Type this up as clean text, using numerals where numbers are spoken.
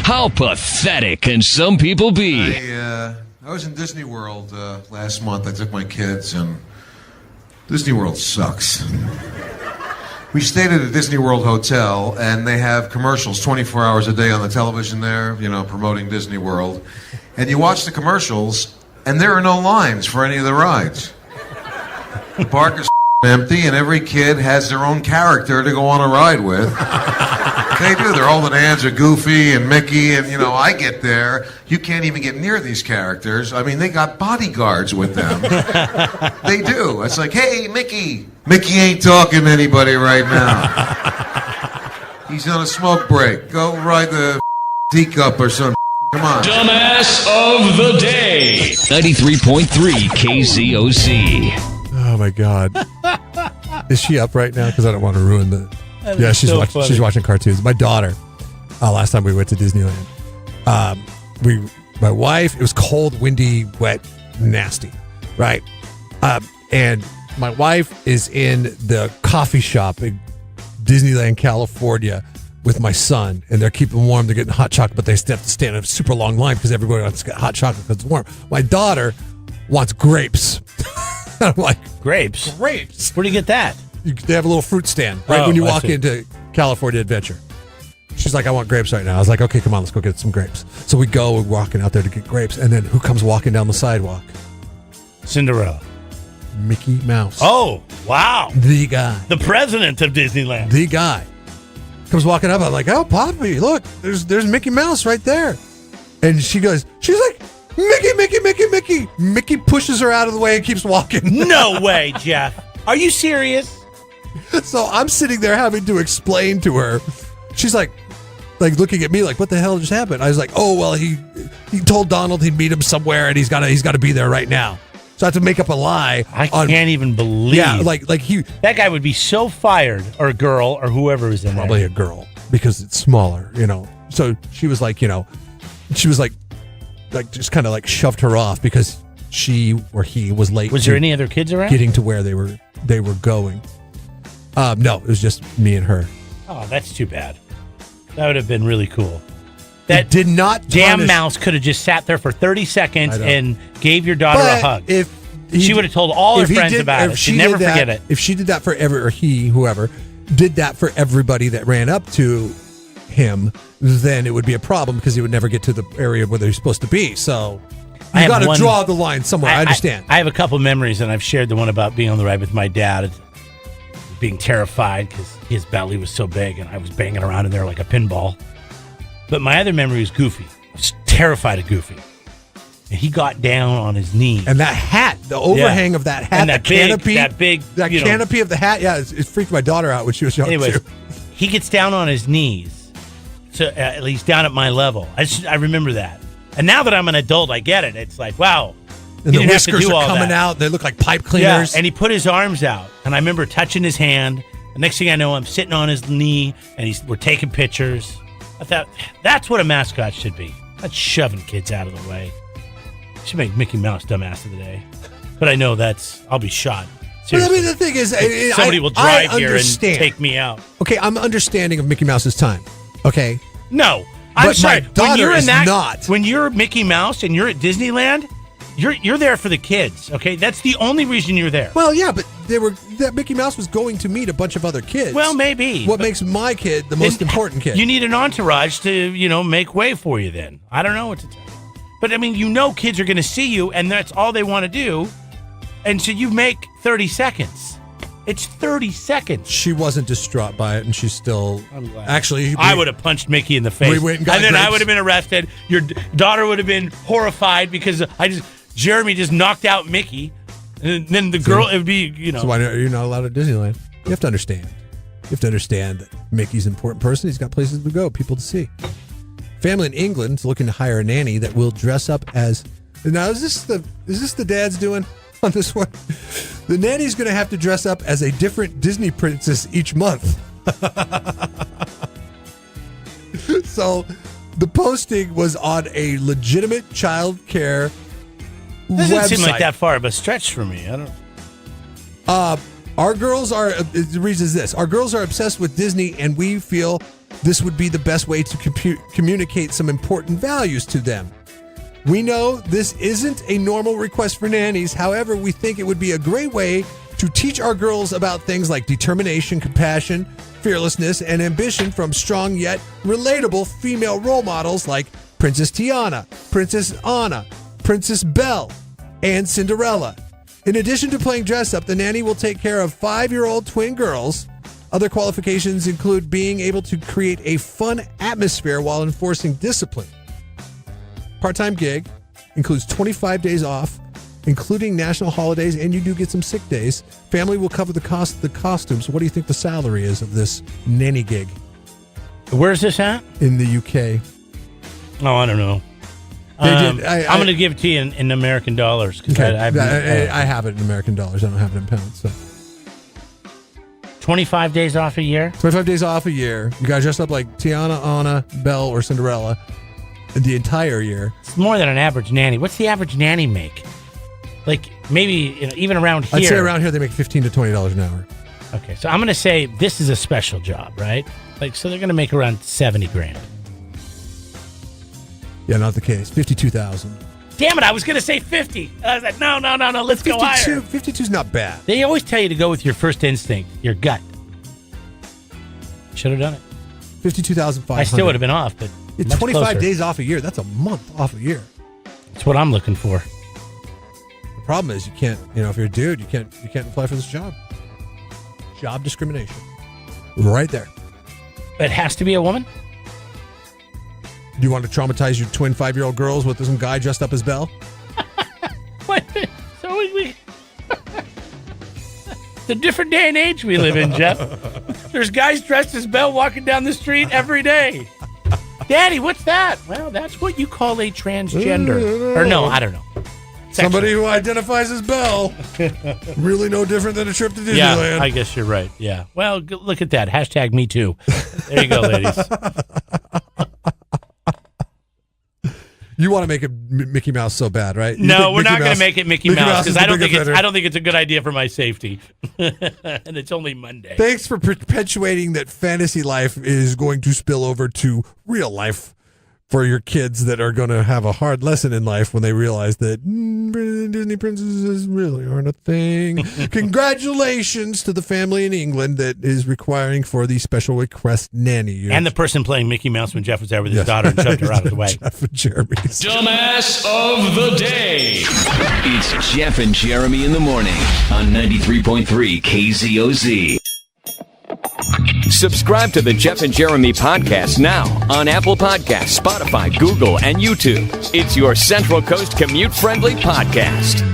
How pathetic can some people be? I was in Disney World last month. I took my kids, and Disney World sucks. We stayed at a Disney World hotel, and they have commercials 24 hours a day on the television there, promoting Disney World. And you watch the commercials, and there are no lines for any of the rides. The park is empty, and every kid has their own character to go on a ride with. They do. Their holding hands are Goofy and Mickey, and, I get there. You can't even get near these characters. I mean, they got bodyguards with them. They do. It's like, hey, Mickey. Mickey ain't talking to anybody right now. He's on a smoke break. Go ride the teacup or something. Come on. Dumbass of the day. 93.3 KZOC. Oh, my God. Is she up right now? Because I don't want to ruin the... Yeah, she's watching cartoons. My daughter, last time we went to Disneyland, my wife, it was cold, windy, wet, nasty, right? And my wife is in the coffee shop in Disneyland, California with my son, and they're keeping warm. They're getting hot chocolate, but they still have to stand in a super long line because everybody wants to get hot chocolate because it's warm. My daughter wants grapes. I'm like, Grapes? Where do you get that? They have a little fruit stand right when you walk into California Adventure. She's like, I want grapes right now. I was like, okay, come on, let's go get some grapes. So we're walking out there to get grapes, and then who comes walking down the sidewalk? Cinderella. Mickey Mouse. Oh, wow. The guy. The president of Disneyland. The guy. Comes walking up. I'm like, oh, Poppy, look, there's Mickey Mouse right there. And she's like, Mickey. Mickey pushes her out of the way and keeps walking. No way, Jeff. Are you serious? So I'm sitting there having to explain to her. She's like looking at me like, what the hell just happened? I was like, oh, well, he told Donald he'd meet him somewhere and he's got to be there right now. So I have to make up a lie. I can't even believe. Yeah, that guy would be so fired, or a girl, or whoever is in there. Probably a girl because it's smaller, So she was like, just kind of like shoved her off because she or he was late. Was there any other kids around? Getting to where they were going. No, it was just me and her. Oh, that's too bad. That would have been really cool. That did not damn mouse could have just sat there for 30 seconds and gave your daughter a hug. She would have told all her friends about it. She'd never forget it. If she did that for whoever did that for everybody that ran up to him, then it would be a problem because he would never get to the area where they're supposed to be. So you got to draw the line somewhere. I understand. I have a couple memories, and I've shared the one about being on the ride with my dad, being terrified because his belly was so big, and I was banging around in there like a pinball. But my other memory was Goofy. I was terrified of Goofy. And he got down on his knees. And that hat, the overhang of that hat, and that canopy. That canopy of the hat, it freaked my daughter out when she was young, anyways, too. He gets down on his knees, so at least down at my level. I remember that. And now that I'm an adult, I get it. It's like, wow. And the whiskers are coming out. They look like pipe cleaners. Yeah, and he put his arms out. And I remember touching his hand. The next thing I know, I'm sitting on his knee, and we're taking pictures. I thought, that's what a mascot should be. Not shoving kids out of the way. Should make Mickey Mouse dumbass of the day. But I know I'll be shot. Seriously. But the thing is, somebody will drive here and take me out. Okay, I'm understanding of Mickey Mouse's time. Okay? No. I'm sorry. My daughter is not. When you're Mickey Mouse and you're at Disneyland, you're there for the kids, okay? That's the only reason you're there. Well, yeah, but that Mickey Mouse was going to meet a bunch of other kids. Well, maybe. What makes my kid the most important kid? You need an entourage to, make way for you then. I don't know what to tell you. But, I mean, kids are going to see you, and that's all they want to do. And so you make 30 seconds. It's 30 seconds. She wasn't distraught by it, and she's still... I'm glad. Actually... I would have punched Mickey in the face. We went and got then grapes. I would have been arrested. Your daughter would have been horrified because Jeremy just knocked out Mickey. And then the girl, it would be, So why are you not allowed at Disneyland? You have to understand. You have to understand that Mickey's an important person. He's got places to go, people to see. Family in England is looking to hire a nanny that will dress up as... Now, is this the dad's doing on this one? The nanny's going to have to dress up as a different Disney princess each month. So the posting was on a legitimate child care This doesn't seem website. like that far of a stretch for me. I don't. Our girls are... The reason is this. Our girls are obsessed with Disney, and we feel this would be the best way to communicate some important values to them. We know this isn't a normal request for nannies. However, we think it would be a great way to teach our girls about things like determination, compassion, fearlessness, and ambition from strong yet relatable female role models like Princess Tiana, Princess Anna, Princess Belle, and Cinderella. In addition to playing dress up, the nanny will take care of 5-year-old twin girls. Other qualifications include being able to create a fun atmosphere while enforcing discipline. Part-time gig includes 25 days off, including national holidays, and you do get some sick days. Family will cover the cost of the costumes. What do you think the salary is of this nanny gig? Where's this at? In the UK. Oh, I don't know. I'm going to give it to you in American dollars. Okay. I have it in American dollars. I don't have it in pounds. So 25 days off a year? 25 days off a year. You guys dress up like Tiana, Anna, Belle, or Cinderella the entire year. It's more than an average nanny. What's the average nanny make? Like, maybe even around here. I'd say around here they make $15 to $20 an hour. Okay, so I'm going to say this is a special job, right? Like, so they're going to make around $70,000. Yeah, not the case. 52,000. Damn it! I was going to say 50. I was like, no. Let's go higher. 52 is not bad. They always tell you to go with your first instinct, your gut. Should have done it. 52,500. I still would have been off, but it's 25 days off a year. That's a month off a year. That's what I'm looking for. The problem is you can't. If you're a dude, you can't apply for this job. Job discrimination. Right there. It has to be a woman? Do you want to traumatize your twin 5-year-old girls with some guy dressed up as Belle? What? So we it's a different day and age we live in, Jeff. There's guys dressed as Belle walking down the street every day. Daddy, what's that? Well, that's what you call a transgender. Or no, I don't know. Somebody who identifies as Belle. Really no different than a trip to Disneyland. Yeah, I guess you're right. Yeah. Well, look at that. Hashtag me too. There you go, ladies. You want to make it Mickey Mouse so bad, right? No, we're not going to make it Mickey Mouse because I don't think it's a good idea for my safety. And it's only Monday. Thanks for perpetuating that fantasy life is going to spill over to real life for your kids that are going to have a hard lesson in life when they realize that Disney princesses really aren't a thing. Congratulations to the family in England that is requiring for the special request nanny. And the person playing Mickey Mouse when Jeff was there with his daughter and shoved her out of the way. Jeff and Jeremy. Dumbass of the day. It's Jeff and Jeremy in the morning on 93.3 KZOZ. Subscribe to the Jeff and Jeremy podcast now on Apple Podcasts, Spotify, Google, and YouTube. It's your Central Coast commute-friendly podcast.